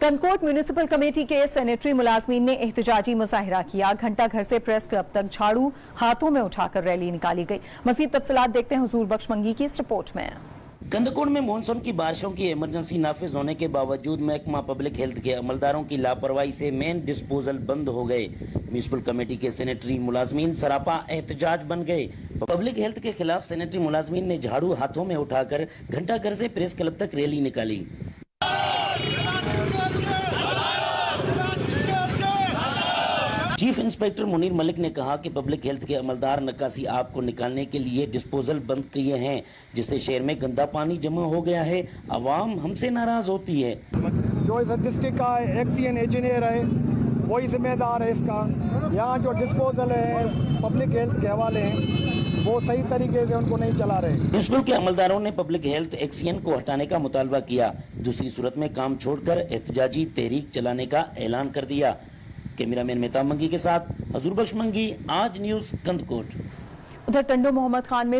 Kandhkot municipal committee के sanitary मुलाजमीन ने एहतजाजी मुजाहिरा किया। घंटा घर से प्रेस क्लब तक झाड़ू हाथों में उठाकर रैली निकाली गई। मजीद तफसीलात देखते हैं हुजूर बख्श मंगी की इस रिपोर्ट में। कंदकोट में मानसून की बारिशों की इमरजेंसी नाफिज होने के बावजूद महकमा पब्लिक हेल्थ के अमलदारों की लापरवाही से मेन डिस्पोजल बंद हो गए। म्यूनिसिपल कमेटी के सैनिटरी मुलाजमीन सरापा एहतजाज बन गए। पब्लिक हेल्थ के खिलाफ सैनिटरी मुलाजमीन ने झाड़ू हाथों में उठाकर घंटा घर से प्रेस क्लब तक रैली निकाली। चीफ इंस्पेक्टर मुनीर मलिक ने कहा कि पब्लिक हेल्थ के अमलदार नक्कासी आग को निकालने के लिए डिस्पोजल बंद किए हैं, जिससे शहर में गंदा पानी जमा हो गया है। अवाम हमसे नाराज होती है। जो इस डिस्ट्रिक्ट का एक्सीएन इंजीनियर है वही जिम्मेदार है इसका। यहाँ जो डिस्पोजल है पब्लिक हेल्थ के हवाले हैं वो सही तरीके से उनको नहीं चला रहे। म्यूनिसिपल के अमलदारों ने पब्लिक हेल्थ एक्सीएन को हटाने का मुतालबा किया। दूसरी सूरत में काम छोड़कर एहतजाजी तहरीक चलाने का ऐलान कर दिया। कैमरामैन मेहताब मंगी के साथ हुजूर बख्श मंगी, आज न्यूज़ कंदकोट। उधर टंडो मोहम्मद खान में